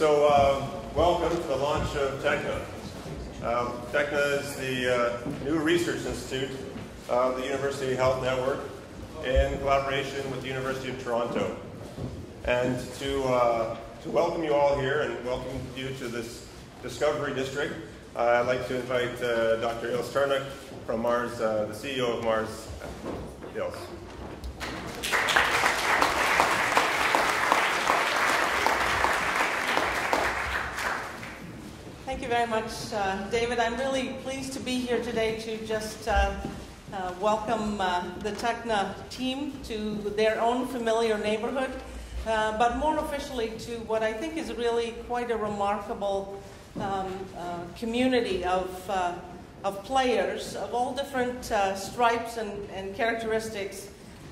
Welcome to the launch of Techna. Techna is the new research institute of the University Health Network in collaboration with the University of Toronto. And to welcome you all here and welcome you to this Discovery District, I'd like to invite Dr. Ilse Tarnock from Mars, the CEO of Mars. Ilse. Thank you very much, David. I'm really pleased to be here today to just welcome the Techna team to their own familiar neighborhood, but more officially to what I think is really quite a remarkable community of players of all different stripes and characteristics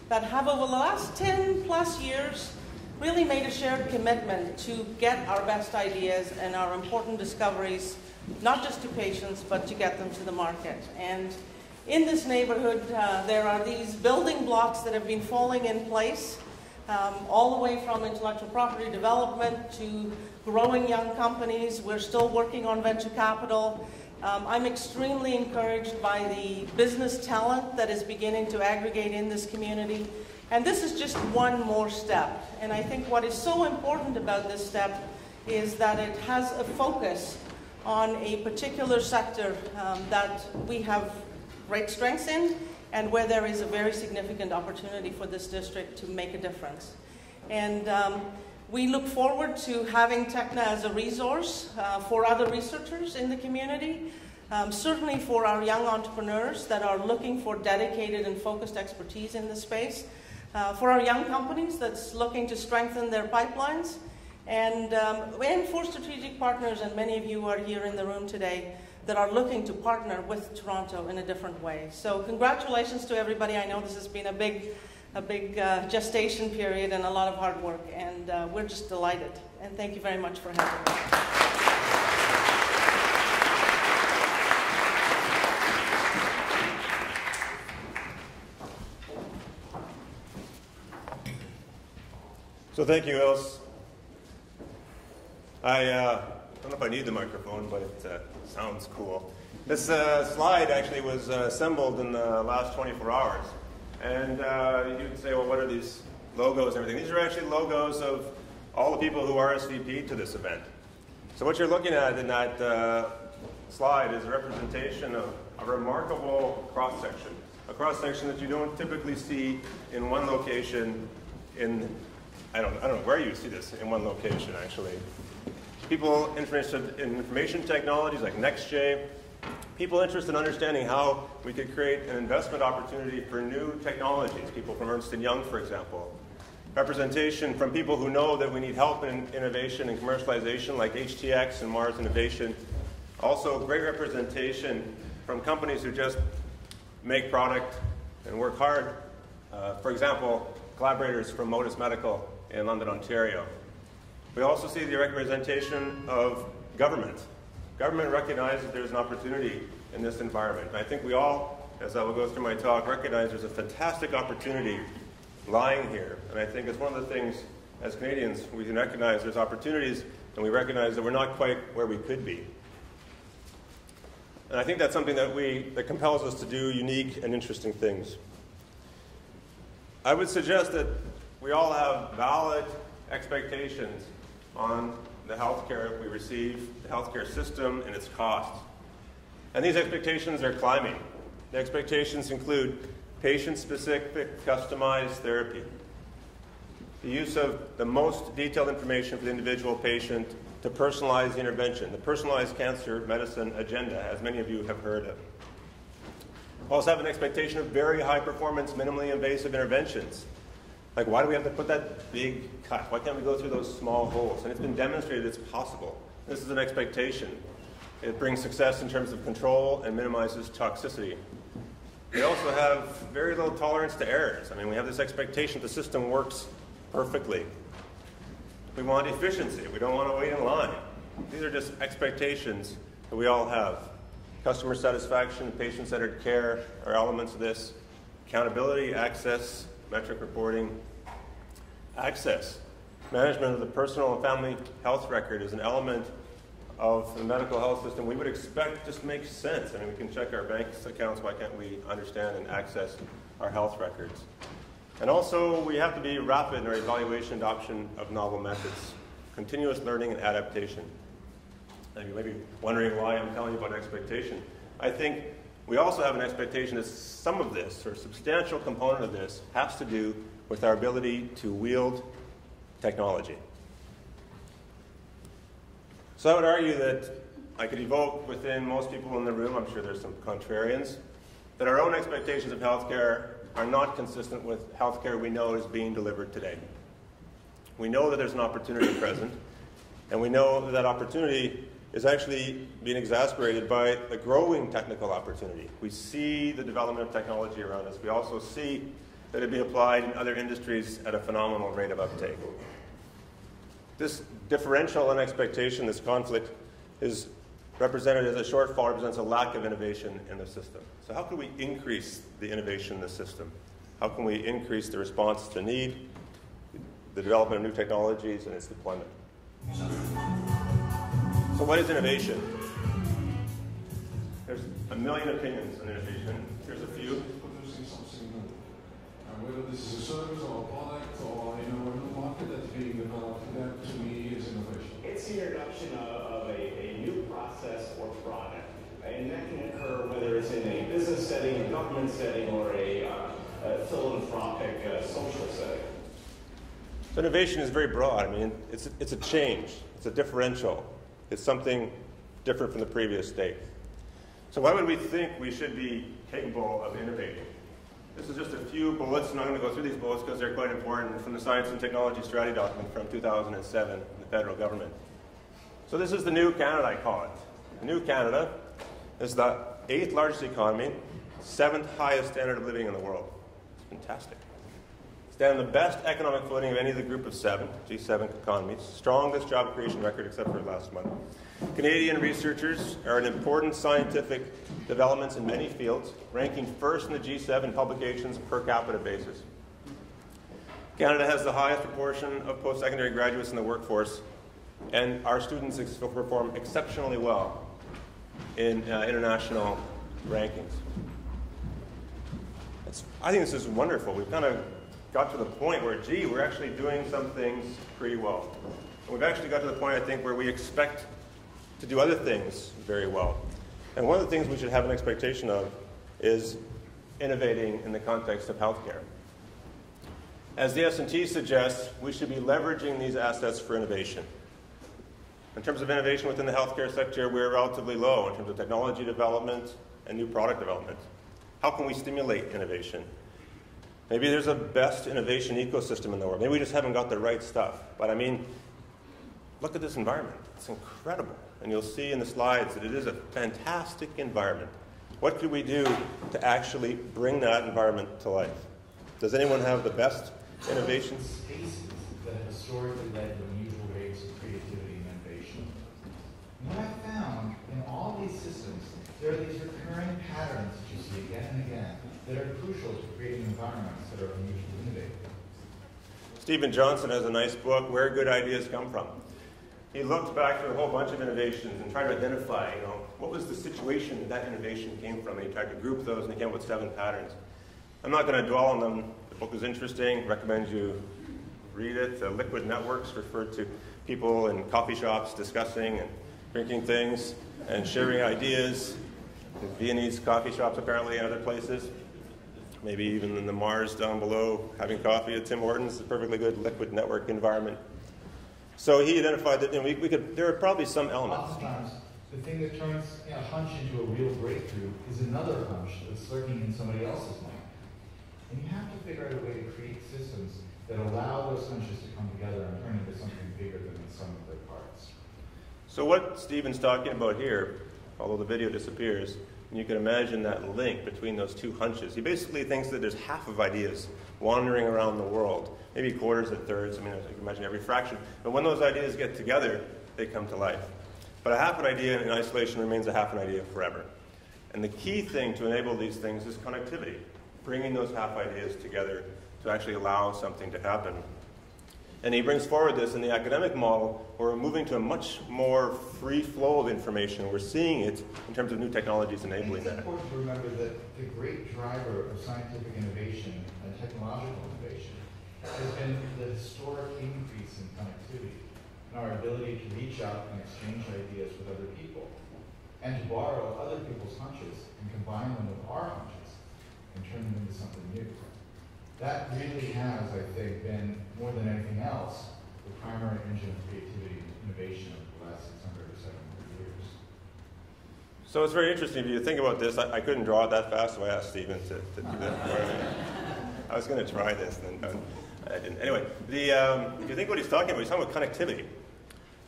that have over the last 10 plus years really made a shared commitment to get our best ideas and our important discoveries, not just to patients, but to get them to the market. And in this neighborhood, there are these building blocks that have been falling in place, all the way from intellectual property development to growing young companies. We're still working on venture capital. I'm extremely encouraged by the business talent that is beginning to aggregate in this community. And this is just one more step. And I think what is so important about this step is that it has a focus on a particular sector that we have great strengths in and where there is a very significant opportunity for this district to make a difference. And we look forward to having Techna as a resource for other researchers in the community, certainly for our young entrepreneurs that are looking for dedicated and focused expertise in this space, for our young companies that's looking to strengthen their pipelines, and for strategic partners, and many of you are here in the room today, that are looking to partner with Toronto in a different way. So congratulations to everybody. I know this has been a big gestation period and a lot of hard work, and we're just delighted. And thank you very much for having me. So thank you, Ilse. I don't know if I need the microphone, but it sounds cool. This slide actually was assembled in the last 24 hours. And you'd say, well, what are these logos and everything? These are actually logos of all the people who RSVP'd to this event. So what you're looking at in that slide is a representation of a remarkable cross-section. A cross-section that you don't typically see in one location in, I don't know where you see this in one location, actually. People interested in information technologies like NextJ, people interested in understanding how we could create an investment opportunity for new technologies, people from Ernst & Young, for example. Representation from people who know that we need help in innovation and commercialization like HTX and Mars Innovation. Also, great representation from companies who just make product and work hard. For example, collaborators from Modus Medical in London, Ontario. We also see the representation of government. Government recognizes there's an opportunity in this environment. And I think we all, as I will go through my talk, recognize there's a fantastic opportunity lying here. And I think it's one of the things, as Canadians, we can recognize there's opportunities, and we recognize that we're not quite where we could be. And I think that's something that compels us to do unique and interesting things. I would suggest that we all have valid expectations on the healthcare we receive, the healthcare system, and its costs. And these expectations are climbing. The expectations include patient-specific, customized therapy, the use of the most detailed information for the individual patient to personalize the intervention, the personalized cancer medicine agenda, as many of you have heard of. We also have an expectation of very high-performance, minimally invasive interventions. Like, why do we have to put that big cut? Why can't we go through those small holes? And it's been demonstrated it's possible. This is an expectation. It brings success in terms of control and minimizes toxicity. We also have very little tolerance to errors. I mean, we have this expectation the system works perfectly. We want efficiency. We don't want to wait in line. These are just expectations that we all have. Customer satisfaction, patient-centered care are elements of this. Accountability, access, metric reporting. Access. management of the personal and family health record is an element of the medical health system we would expect just makes sense. I mean, we can check our bank accounts. Why can't we understand and access our health records? And also, we have to be rapid in our evaluation and adoption of novel methods, continuous learning and adaptation. And you may be wondering why I'm telling you about expectation. I think we also have an expectation that some of this, or a substantial component of this, has to do with our ability to wield technology. So I would argue that I could evoke within most people in the room, I'm sure there's some contrarians, that our own expectations of healthcare are not consistent with healthcare we know is being delivered today. We know that there's an opportunity present, and we know that that opportunity is actually being exacerbated by the growing technical opportunity. We see the development of technology around us. We also see that it be applied in other industries at a phenomenal rate of uptake. This differential in expectation, this conflict, is represented as a shortfall, represents a lack of innovation in the system. So how can we increase the innovation in the system? How can we increase the response to need, the development of new technologies, and its deployment? So what is innovation? There's a million opinions on innovation. Here's a few. Producing something new. Whether this is a service or a product or a new market that's being developed, that to me is innovation. It's the introduction of a new process or product. And that can occur whether it's in a business setting, a government setting, or a philanthropic social setting. So innovation is very broad. I mean, it's a change. It's a differential. It's something different from the previous state. So why would we think we should be capable of innovating? This is just a few bullets, and I'm going to go through these bullets because they're quite important, from the Science and Technology Strategy document from 2007, the federal government. So this is the new Canada, I call it. The new Canada is the 8th largest economy, 7th highest standard of living in the world. It's fantastic. Stand on the best economic footing of any of the group of 7, G7 economies, strongest job creation record except for last month. Canadian researchers are in important scientific developments in many fields, ranking first in the G7 publications per capita basis. Canada has the highest proportion of post-secondary graduates in the workforce, and our students perform exceptionally well in international rankings. I think this is wonderful. We've kind of got to the point where, gee, we're actually doing some things pretty well. And we've actually got to the point, I think, where we expect to do other things very well. And one of the things we should have an expectation of is innovating in the context of healthcare. As the S&T suggests, we should be leveraging these assets for innovation. In terms of innovation within the healthcare sector, we're relatively low in terms of technology development and new product development. How can we stimulate innovation? Maybe there's a best innovation ecosystem in the world. Maybe we just haven't got the right stuff. But I mean, look at this environment. It's incredible. And you'll see in the slides that it is a fantastic environment. What could we do to actually bring that environment to life? Does anyone have the best innovations? Spaces that have historically led to unusual rates of creativity and innovation. And what I found in all these systems, there are these recurring patterns that you see again and again that are crucial to creating environments that are unusually innovative. Stephen Johnson has a nice book, Where Good Ideas Come From. He looked back through a whole bunch of innovations and tried to identify, what was the situation that innovation came from, and he tried to group those, and he came up with 7 patterns. I'm not going to dwell on them. The book is interesting. Recommend you read it. Liquid networks refer to people in coffee shops discussing and drinking things and sharing ideas. The Viennese coffee shops apparently and other places. Maybe even in the Mars down below, having coffee at Tim Hortons, a perfectly good liquid network environment. So he identified that there are probably some elements. Oftentimes, the thing that turns a hunch into a real breakthrough is another hunch that's lurking in somebody else's mind. And you have to figure out a way to create systems that allow those hunches to come together and turn into something bigger than the sum of their parts. So what Stephen's talking about here, although the video disappears, and you can imagine that link between those two hunches. He basically thinks that there's half of ideas wandering around the world, maybe quarters and thirds. I mean, I can imagine every fraction. But when those ideas get together, they come to life. But a half an idea in isolation remains a half an idea forever. And the key thing to enable these things is connectivity, bringing those half ideas together to actually allow something to happen. And he brings forward this in the academic model, where we're moving to a much more free flow of information. We're seeing it in terms of new technologies enabling that. It's important to remember that the great driver of scientific innovation and technological innovation has been the historic increase in connectivity and our ability to reach out and exchange ideas with other people, and to borrow other people's hunches and combine them with our hunches and turn them into something new. That really has, I think, been, more than anything else, the primary engine of creativity and innovation of the last 600 or 700 years. So it's very interesting. If you think about this, I couldn't draw it that fast, so I asked Stephen to do that for me. I was going to try this, and then I didn't. Anyway, if you think what he's talking about connectivity.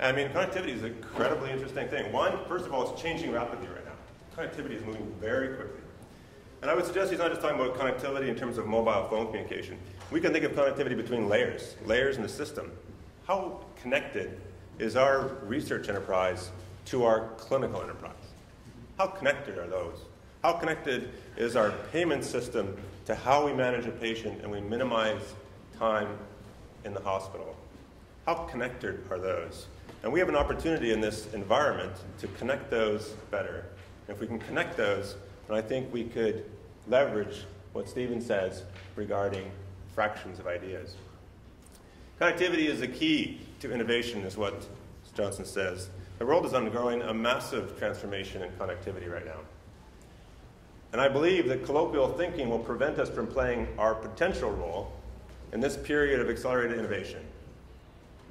I mean, connectivity is an incredibly interesting thing. One, first of all, it's changing rapidly right now. Connectivity is moving very quickly. And I would suggest he's not just talking about connectivity in terms of mobile phone communication. We can think of connectivity between layers in the system. How connected is our research enterprise to our clinical enterprise? How connected are those? How connected is our payment system to how we manage a patient and we minimize time in the hospital? How connected are those? And we have an opportunity in this environment to connect those better. And if we can connect those, then I think we could leverage what Stephen says regarding fractions of ideas. Connectivity is the key to innovation, is what Johnson says. The world is undergoing a massive transformation in connectivity right now. And I believe that colloquial thinking will prevent us from playing our potential role in this period of accelerated innovation.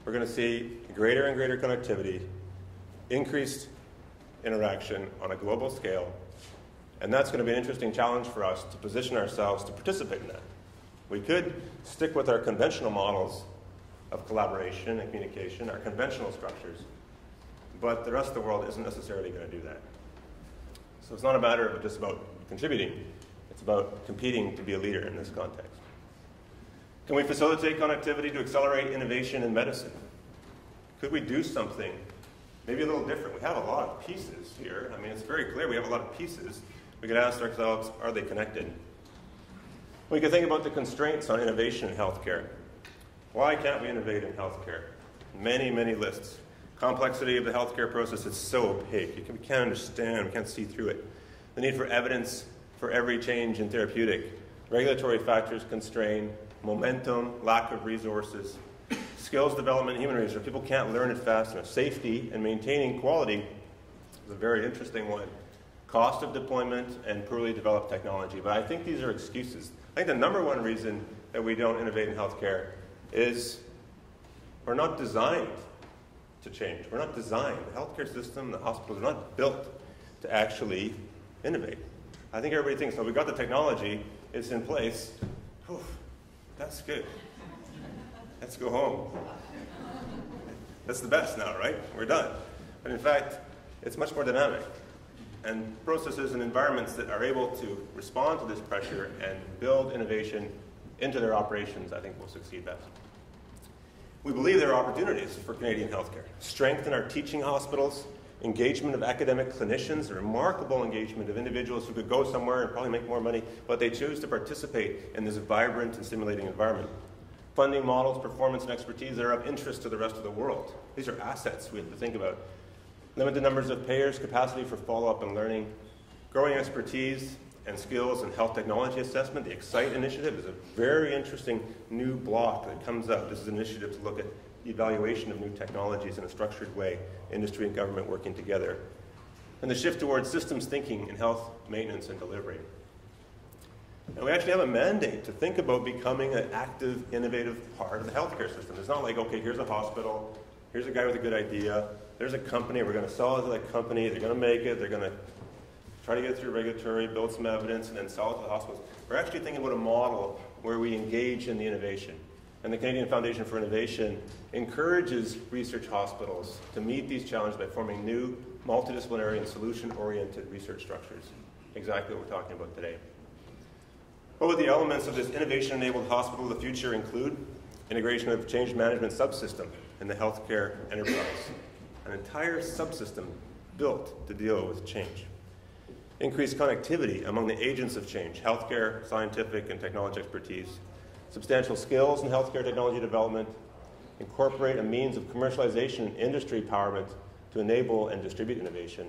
We're going to see greater and greater connectivity, increased interaction on a global scale, and that's going to be an interesting challenge for us to position ourselves to participate in that. We could stick with our conventional models of collaboration and communication, our conventional structures, but the rest of the world isn't necessarily going to do that. So it's not a matter of just about contributing, it's about competing to be a leader in this context. Can we facilitate connectivity to accelerate innovation in medicine? Could we do something maybe a little different? We have a lot of pieces here. I mean, it's very clear we have a lot of pieces. We could ask ourselves, are they connected? We could think about the constraints on innovation in healthcare. Why can't we innovate in healthcare? Many, many lists. Complexity of the healthcare process is so opaque. We can't understand, we can't see through it. The need for evidence for every change in therapeutic. Regulatory factors constrain. Momentum, lack of resources. Skills development, human resources. People can't learn it fast enough. Safety and maintaining quality is a very interesting one. Cost of deployment and poorly developed technology. But I think these are excuses. I think the number one reason that we don't innovate in healthcare is we're not designed to change. We're not designed. The healthcare system, the hospitals are not built to actually innovate. I think everybody thinks, oh, we got the technology, it's in place. Whew, that's good. Let's go home. That's the best now, right? We're done. But in fact, it's much more dynamic. And processes and environments that are able to respond to this pressure and build innovation into their operations, I think, will succeed best. We believe there are opportunities for Canadian healthcare. Strengthen our teaching hospitals, engagement of academic clinicians, remarkable engagement of individuals who could go somewhere and probably make more money, but they choose to participate in this vibrant and stimulating environment. Funding models, performance, and expertise that are of interest to the rest of the world. These are assets we have to think about. Limited numbers of payers, capacity for follow-up and learning, growing expertise and skills in health technology assessment. The Excite initiative is a very interesting new block that comes up. This is an initiative to look at the evaluation of new technologies in a structured way, industry and government working together. And the shift towards systems thinking in health maintenance and delivery. And we actually have a mandate to think about becoming an active, innovative part of the healthcare system. It's not like, okay, here's a hospital, here's a guy with a good idea, there's a company, we're going to sell it to that company, they're going to make it, they're going to try to get it through regulatory, build some evidence, and then sell it to the hospitals. We're actually thinking about a model where we engage in the innovation. And the Canadian Foundation for Innovation encourages research hospitals to meet these challenges by forming new, multidisciplinary and solution-oriented research structures. Exactly what we're talking about today. What would the elements of this innovation-enabled hospital of the future include? Integration of change management subsystem in the healthcare enterprise. An entire subsystem built to deal with change. Increased connectivity among the agents of change, healthcare, scientific, and technology expertise. Substantial skills in healthcare technology development. incorporate a means of commercialization and industry empowerment to enable and distribute innovation,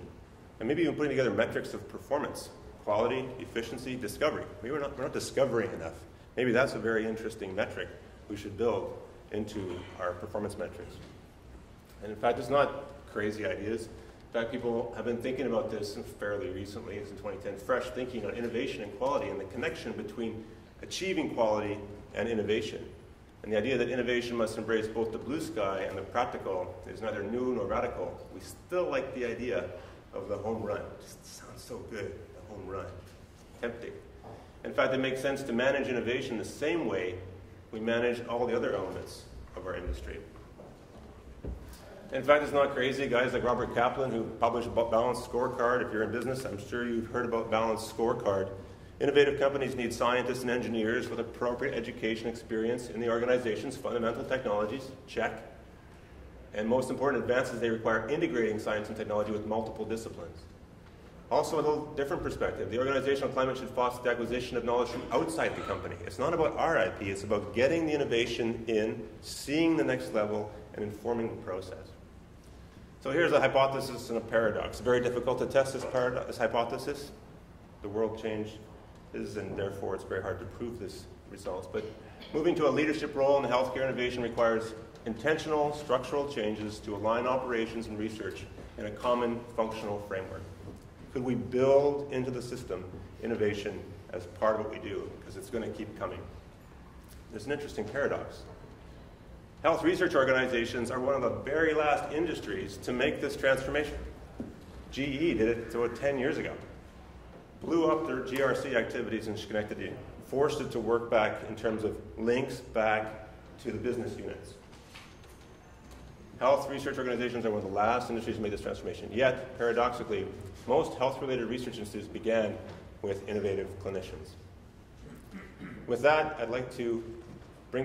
and maybe even putting together metrics of performance, quality, efficiency, discovery. Maybe we're not discovering enough. Maybe that's a very interesting metric we should build into our performance metrics. And in fact, it's not crazy ideas. In fact, people have been thinking about this fairly recently, it's in 2010, fresh thinking on innovation and quality and the connection between achieving quality and innovation. And the idea that innovation must embrace both the blue sky and the practical is neither new nor radical. We still like the idea of the home run. It just sounds so good, the home run. Tempting. In fact, it makes sense to manage innovation the same way we manage all the other elements of our industry. In fact, it's not crazy. Guys like Robert Kaplan, who published Balanced Scorecard. If you're in business, I'm sure you've heard about Balanced Scorecard. Innovative companies need scientists and engineers with appropriate education experience in the organization's fundamental technologies. Check. And most important, advances they require integrating science and technology with multiple disciplines. Also, a little different perspective. The organizational climate should foster the acquisition of knowledge from outside the company. It's not about our IP. It's about getting the innovation in, seeing the next level, and informing the process. So here's a hypothesis and a paradox. Very difficult to test this hypothesis. The world changes, and therefore it's very hard to prove this results. But moving to a leadership role in healthcare innovation requires intentional structural changes to align operations and research in a common functional framework. Could we build into the system innovation as part of what we do? Because it's going to keep coming. There's an interesting paradox. Health research organizations are one of the very last industries to make this transformation. GE did it 10 years ago. Blew up their GRC activities in Schenectady, forced it to work back in terms of links back to the business units. Health research organizations are one of the last industries to make this transformation. Yet, paradoxically, most health-related research institutes began with innovative clinicians. With that, I'd like to